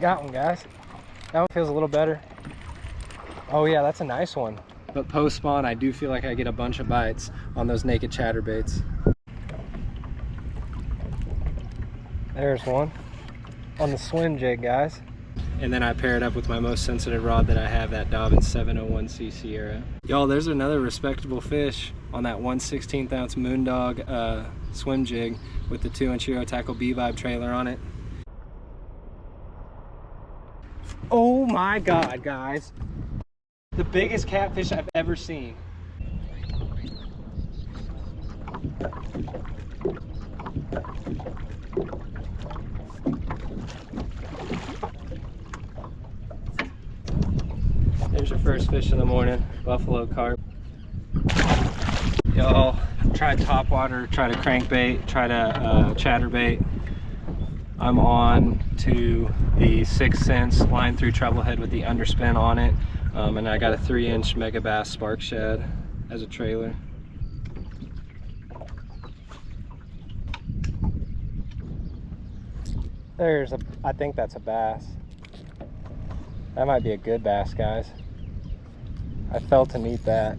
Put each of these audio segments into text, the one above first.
Got one, guys. That one feels a little better. Oh yeah, that's a nice one. But post spawn, I do feel like I get a bunch of bites on those naked chatterbaits. There's one on the swim jig, guys. And then I pair it up with my most sensitive rod that I have, that Dobbin 701C Sierra. Y'all, there's another respectable fish on that 1/16 ounce Moondog swim jig with the 2-inch Hero Tackle B-Vibe trailer on it. Oh my God, guys. The biggest catfish I've ever seen. There's your first fish of the morning, buffalo carp. Y'all, tried topwater, tried a crankbait, tried a chatterbait. I'm on to the 6 cents line through treble-head with the underspin on it. And I got a 3-inch Mega Bass Spark Shad as a trailer. I think that's a bass. That might be a good bass, guys. I felt to meet that.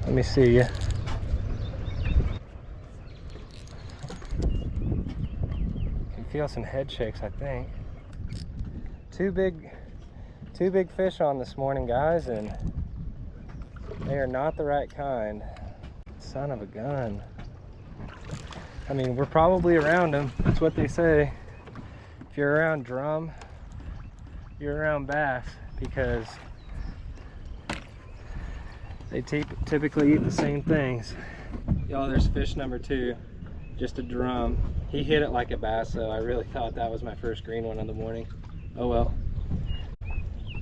Let me see you. Can feel some head shakes, I think. Two big fish on this morning, guys, and they are not the right kind. Son of a gun. I mean, we're probably around them. That's what they say. If you're around drum, you're around bass, because they typically eat the same things. Y'all, there's fish number 2, just a drum. He hit it like a bass, so I really thought that was my first green one of the morning. Oh well.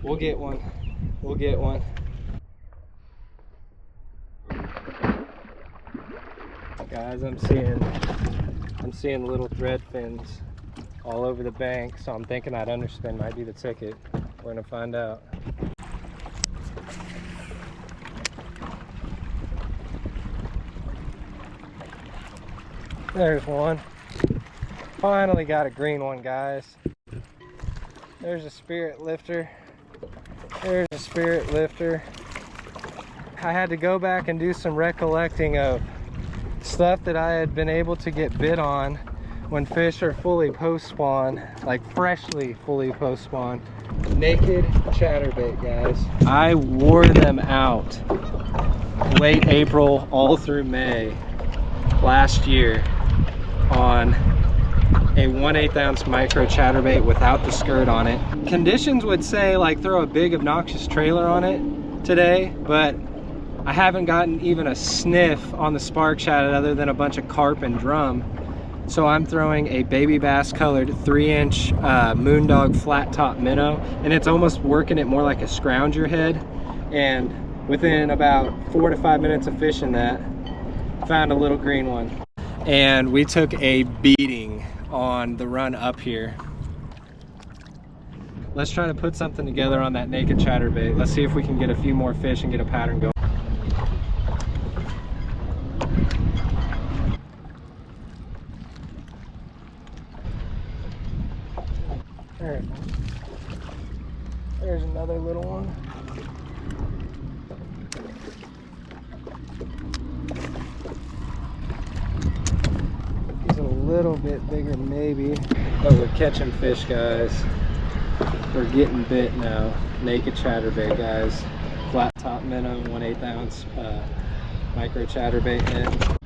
We'll get one. We'll get one. Guys, I'm seeing little thread fins all over the bank, so I'm thinking that underspin might be the ticket. We're gonna find out. There's one. Finally got a green one, guys. There's a spirit lifter. There's a spirit lifter. I had to go back and do some recollecting of stuff that I had been able to get bit on when fish are fully post-spawn, like freshly fully post-spawn. Naked chatterbait, guys. I wore them out late April all through May last year on a 1/8 ounce micro chatterbait without the skirt on it. Conditions would say like throw a big obnoxious trailer on it today, but I haven't gotten even a sniff on the spark shad other than a bunch of carp and drum. So I'm throwing a baby bass colored 3-inch Moondog flat top minnow, and it's almost working it more like a scrounger head. And within about 4 to 5 minutes of fishing that, found a little green one. And we took a beating on the run up here. Let's try to put something together on that naked chatterbait. Let's see if we can get a few more fish and get a pattern going. There's another little one. He's a little bit bigger maybe. Oh, we're catching fish, guys. We're getting bit now. Naked chatterbait, guys. Flat top minnow, 1/8 ounce micro chatterbait head.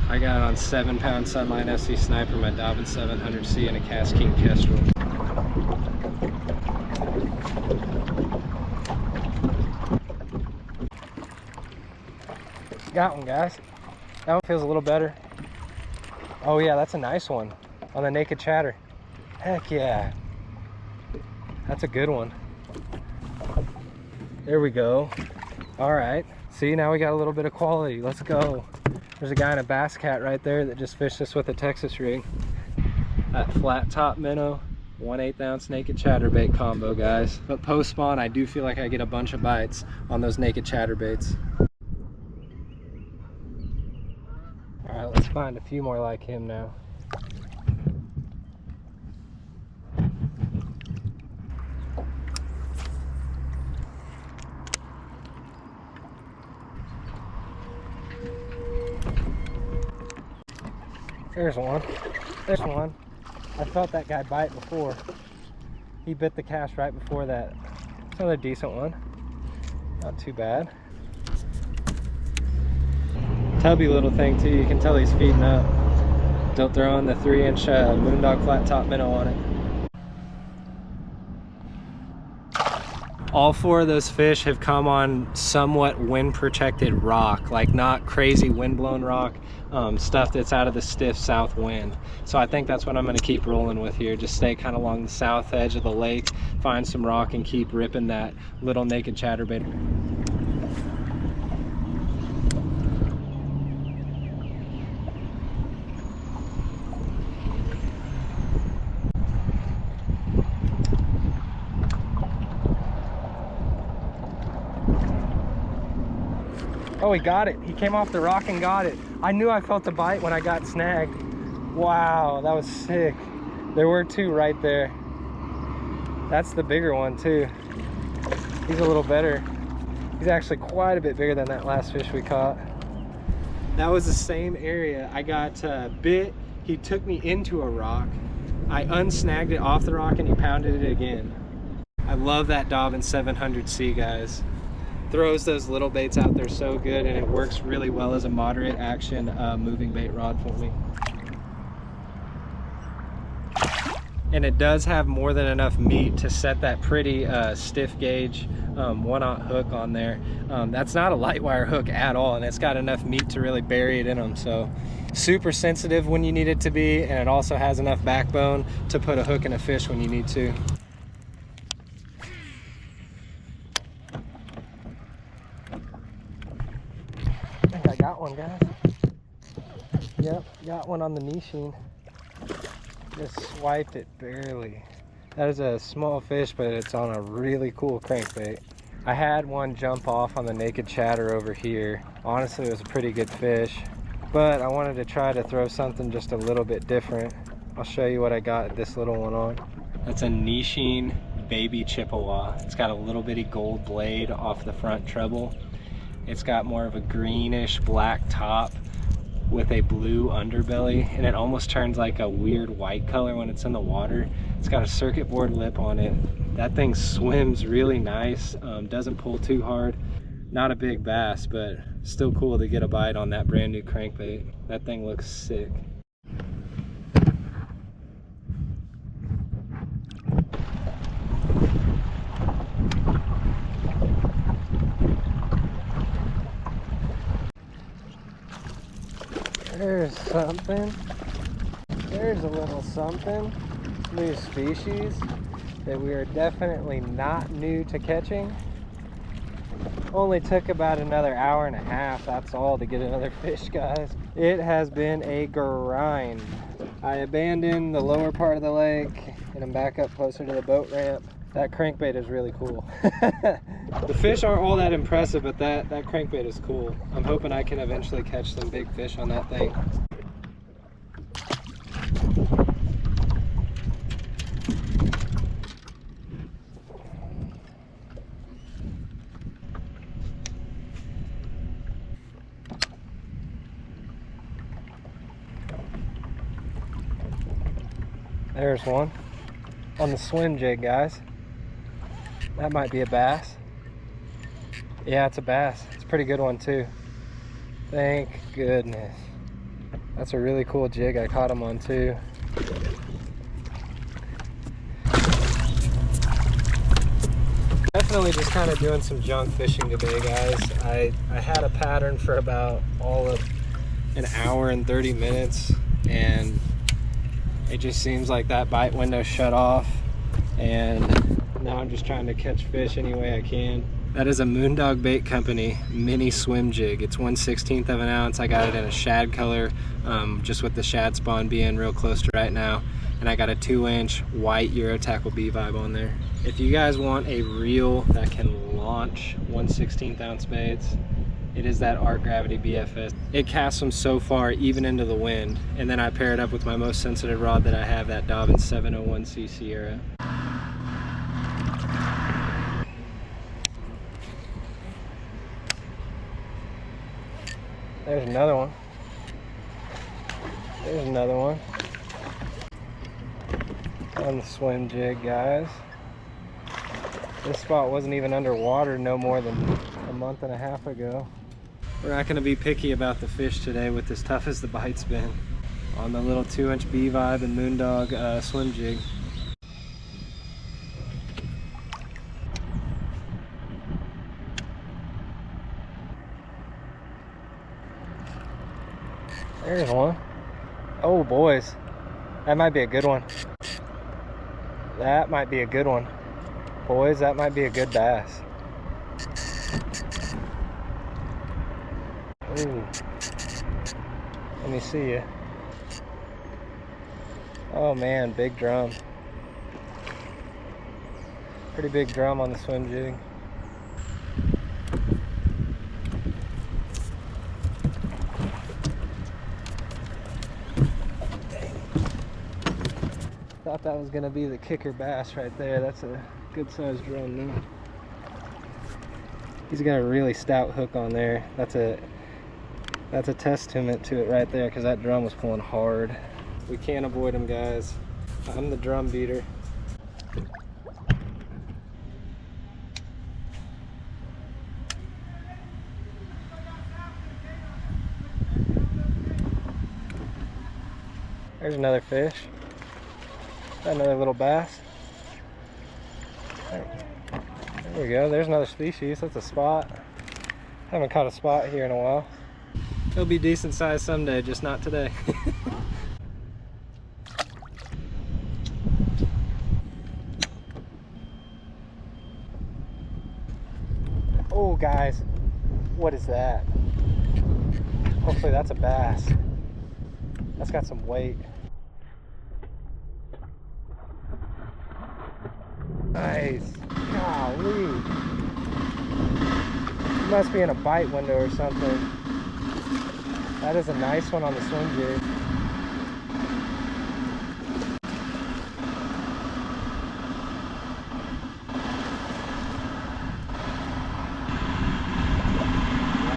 I got it on 7-pound Sunline SC Sniper, my Dobbin 700C, and a Cast King Kestrel. Got one, guys. That one feels a little better. Oh yeah, that's a nice one on the naked chatter. Heck yeah. That's a good one. There we go. All right. See, now we got a little bit of quality. Let's go. There's a guy in a bass cat right there that just fished this with a Texas rig. That flat top minnow, 1/8 ounce naked chatterbait combo, guys. But post spawn, I do feel like I get a bunch of bites on those naked chatterbaits. Find a few more like him now. There's one. There's one. I felt that guy bite before. He bit the cast right before that. It's another decent one. Not too bad. Tubby little thing too. You can tell he's feeding up. Still throwing the 3-inch Moondog flat top minnow on it. All 4 of those fish have come on somewhat wind protected rock, like not crazy wind blown rock, stuff that's out of the stiff south wind. So I think that's what I'm going to keep rolling with here. Just stay kind of along the south edge of the lake, find some rock and keep ripping that little naked chatterbait. Oh, he got it. He came off the rock and got it. I knew I felt a bite when I got snagged. Wow, that was sick. There were 2 right there. That's the bigger one too. He's a little better. He's actually quite a bit bigger than that last fish we caught. That was the same area. I got bit. He took me into a rock. I unsnagged it off the rock and he pounded it again. I love that Dobbin 700C, guys. Throws those little baits out there so good, and it works really well as a moderate action moving bait rod for me. And it does have more than enough meat to set that pretty stiff gauge 1/0 hook on there. That's not a light wire hook at all, and it's got enough meat to really bury it in them. So super sensitive when you need it to be, and it also has enough backbone to put a hook in a fish when you need to. I got one, guys. Yep, got one on the knee sheen. Just swiped it barely. That is a small fish, but it's on a really cool crankbait. I had one jump off on the naked chatter over here. Honestly, it was a pretty good fish, but I wanted to try to throw something just a little bit different. I'll show you what I got this little one on. That's a knee sheen baby Chippewa. It's got a little bitty gold blade off the front treble. It's got more of a greenish black top with a blue underbelly, and it almost turns like a weird white color when it's in the water. It's got a circuit board lip on it. That thing swims really nice, doesn't pull too hard. Not a big bass, but still cool to get a bite on that brand new crankbait. That thing looks sick. There's something. There's a little something. New species that we are definitely not new to catching. Only took about another hour and a half, that's all, to get another fish, guys. It has been a grind. I abandoned the lower part of the lake and I'm back up closer to the boat ramp. That crankbait is really cool. The fish aren't all that impressive, but that crankbait is cool. I'm hoping I can eventually catch some big fish on that thing. There's one on the Swimjig, guys. That might be a bass. Yeah, it's a bass. It's a pretty good one too. Thank goodness. That's a really cool jig I caught him on too. Definitely just kind of doing some junk fishing today, guys. I had a pattern for about all of an hour and 30 minutes, and it just seems like that bite window shut off, and now I'm just trying to catch fish any way I can. That is a Moondog Bait Company mini swimjig. It's 1/16 of an ounce. I got it in a shad color, just with the shad spawn being real close to right now. And I got a 2-inch white Euro Tackle B vibe on there. If you guys want a reel that can launch 1/16 ounce baits, It is that Art Gravity BFS. It casts them so far, even into the wind. And then I pair it up with my most sensitive rod that I have, that Dobbin 701C Sierra. There's another one. There's another one. On the Swimjig, guys. This spot wasn't even underwater no more than a month and a half ago. We're not going to be picky about the fish today with as tough as the bite's been. On the little 2-inch B-Vibe and Moondog Swimjig. There's one. Oh, boys. That might be a good one. That might be a good one. Boys, that might be a good bass. Ooh. Let me see you. Oh man, big drum. Pretty big drum on the Swimjig. Thought that was gonna be the kicker bass right there. That's a good sized drum now. He's got a really stout hook on there. That's a testament to it right there, because that drum was pulling hard. We can't avoid him, guys. I'm the drum beater. There's another fish. Another little bass. There we go. There's another species. That's a spot. Haven't caught a spot here in a while. It'll be decent size someday, just not today. Oh, guys, what is that? Hopefully that's a bass. That's got some weight. Nice. Golly. It must be in a bite window or something. That is a nice one on the Swimjig.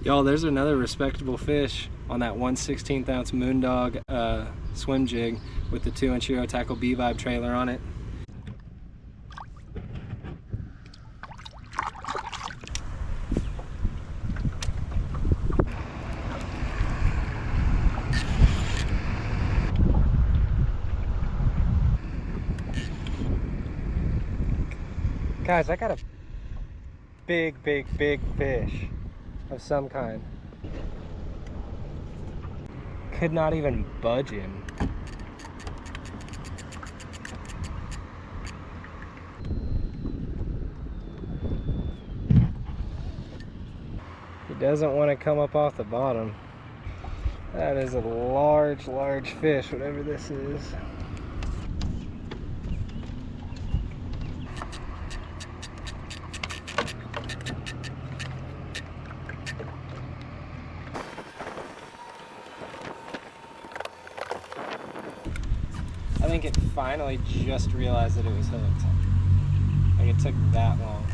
Y'all, there's another respectable fish on that 1/16 ounce Moondog Swimjig with the 2-inch Euro Tackle B-Vibe trailer on it. Guys, I got a big fish of some kind. Could not even budge him. He doesn't want to come up off the bottom. That is a large fish, whatever this is. I think it finally just realized that it was hooked. Like, it took that long.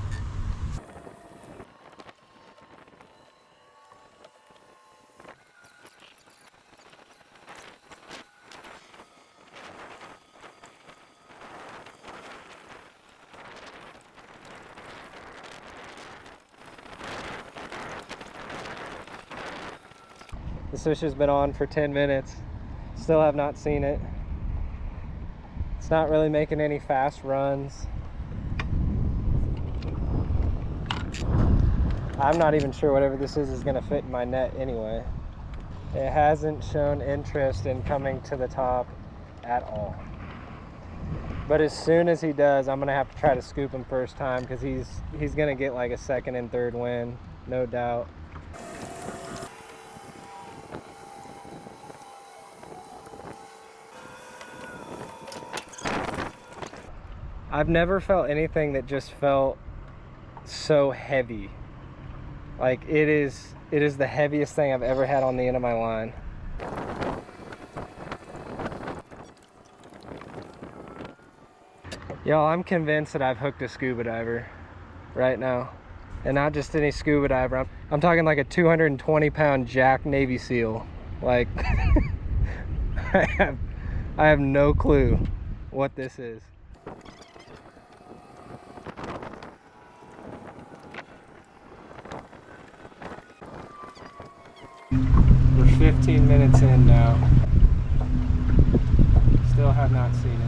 This fish has been on for 10 minutes. Still have not seen it. It's not really making any fast runs. I'm not even sure whatever this is gonna fit in my net anyway. It hasn't shown interest in coming to the top at all. But as soon as he does, I'm gonna have to try to scoop him first time, because he's gonna get like a second and third win, no doubt. I've never felt anything that just felt so heavy. Like it is the heaviest thing I've ever had on the end of my line. Y'all, I'm convinced that I've hooked a scuba diver right now. And not just any scuba diver. I'm talking like a 220-pound Jack Navy SEAL. Like, I have no clue what this is. We're 15 minutes in now. Still have not seen it.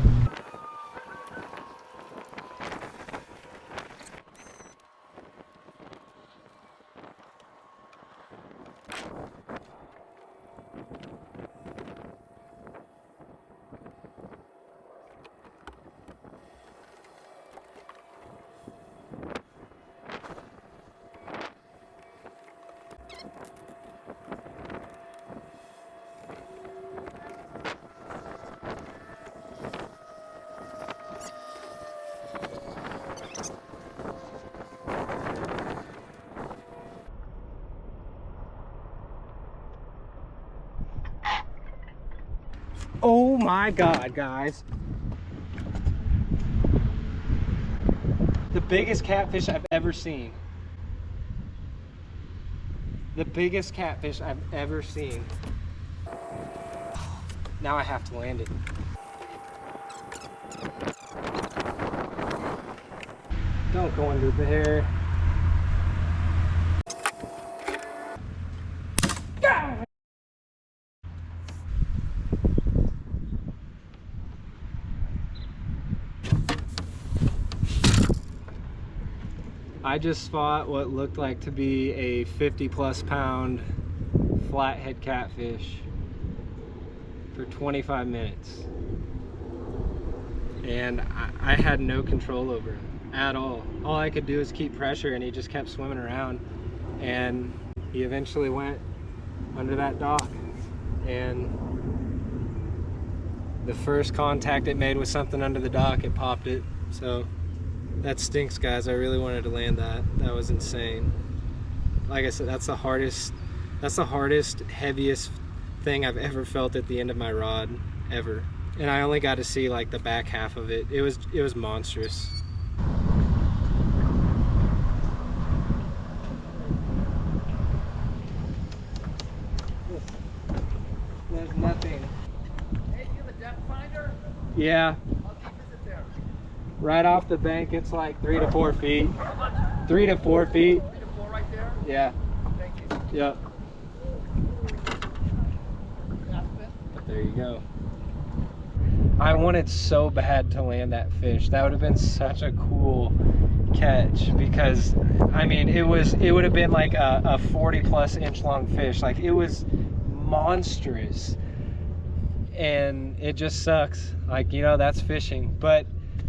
Oh my God, guys. The biggest catfish I've ever seen. The biggest catfish I've ever seen. Now I have to land it. Don't go under there. I just fought what looked like to be a 50+ pound flathead catfish for 25 minutes. And I had no control over him at all. All I could do is keep pressure, and he just kept swimming around. And he eventually went under that dock. And the first contact it made was something under the dock. It popped it. So that stinks, guys. I really wanted to land that. That was insane. Like I said, that's the hardest, heaviest thing I've ever felt at the end of my rod, ever. And I only got to see like the back half of it. It was monstrous. There's nothing. Hey, do you have a depth finder? Yeah. How deep is it there? Right off the bank, it's like 3 to 4 feet. 3 to 4 feet. 3 to 4 right there? Yeah. Thank you. Yep. But there you go. I wanted so bad to land that fish. That would have been such a cool catch, because I mean it would have been like a 40+ inch long fish. Like, it was monstrous, and it just sucks. Like, you know, that's fishing. But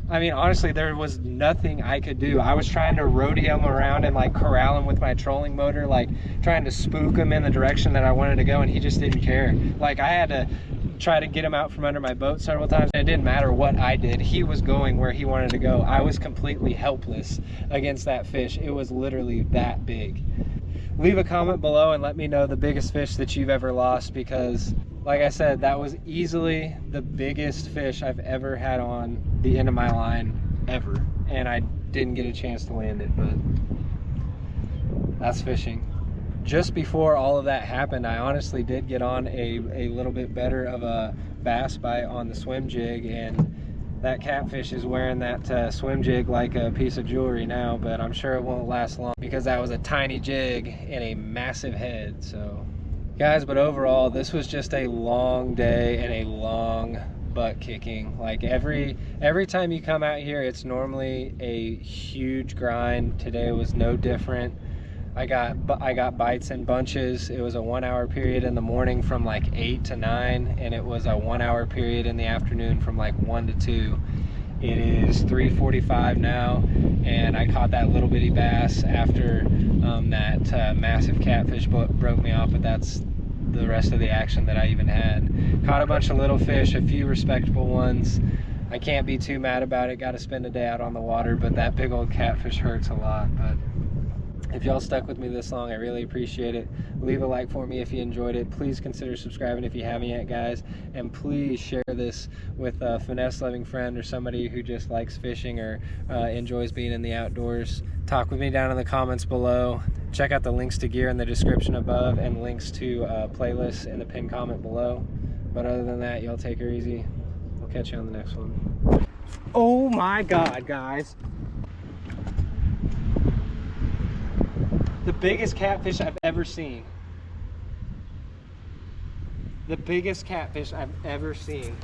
I mean, honestly, there was nothing I could do. I was trying to rodeo him around and like corral him with my trolling motor, like trying to spook him in the direction that I wanted to go, and he just didn't care. Like, I had to try to get him out from under my boat several times, and it didn't matter what I did. He was going where he wanted to go. I was completely helpless against that fish. It was literally that big. Leave a comment below and let me know the biggest fish that you've ever lost, because like I said, that was easily the biggest fish I've ever had on the end of my line ever, and I didn't get a chance to land it. But that's fishing. Just before all of that happened, I honestly did get on a little bit better of a bass bite on the swim jig, and that catfish is wearing that swim jig like a piece of jewelry now, but I'm sure it won't last long because that was a tiny jig and a massive head. So guys, but overall, this was just a long day and a long butt kicking. Like, every time you come out here, it's normally a huge grind. Today was no different. I got bites in bunches. It was a 1 hour period in the morning from like 8 to 9, and it was a 1 hour period in the afternoon from like 1 to 2. It is 3:45 now, and I caught that little bitty bass after that massive catfish broke me off, but that's the rest of the action that I even had. Caught a bunch of little fish, a few respectable ones. I can't be too mad about it. Got to spend a day out on the water, but that big old catfish hurts a lot. But If y'all stuck with me this long, I really appreciate it. Leave a like for me if you enjoyed it. Please consider subscribing if you haven't yet, guys. And please share this with a finesse-loving friend or somebody who just likes fishing or enjoys being in the outdoors. Talk with me down in the comments below. Check out the links to gear in the description above and links to playlists in the pinned comment below. But other than that, y'all take her easy. We'll catch you on the next one. Oh my God, guys. The biggest catfish I've ever seen. The biggest catfish I've ever seen.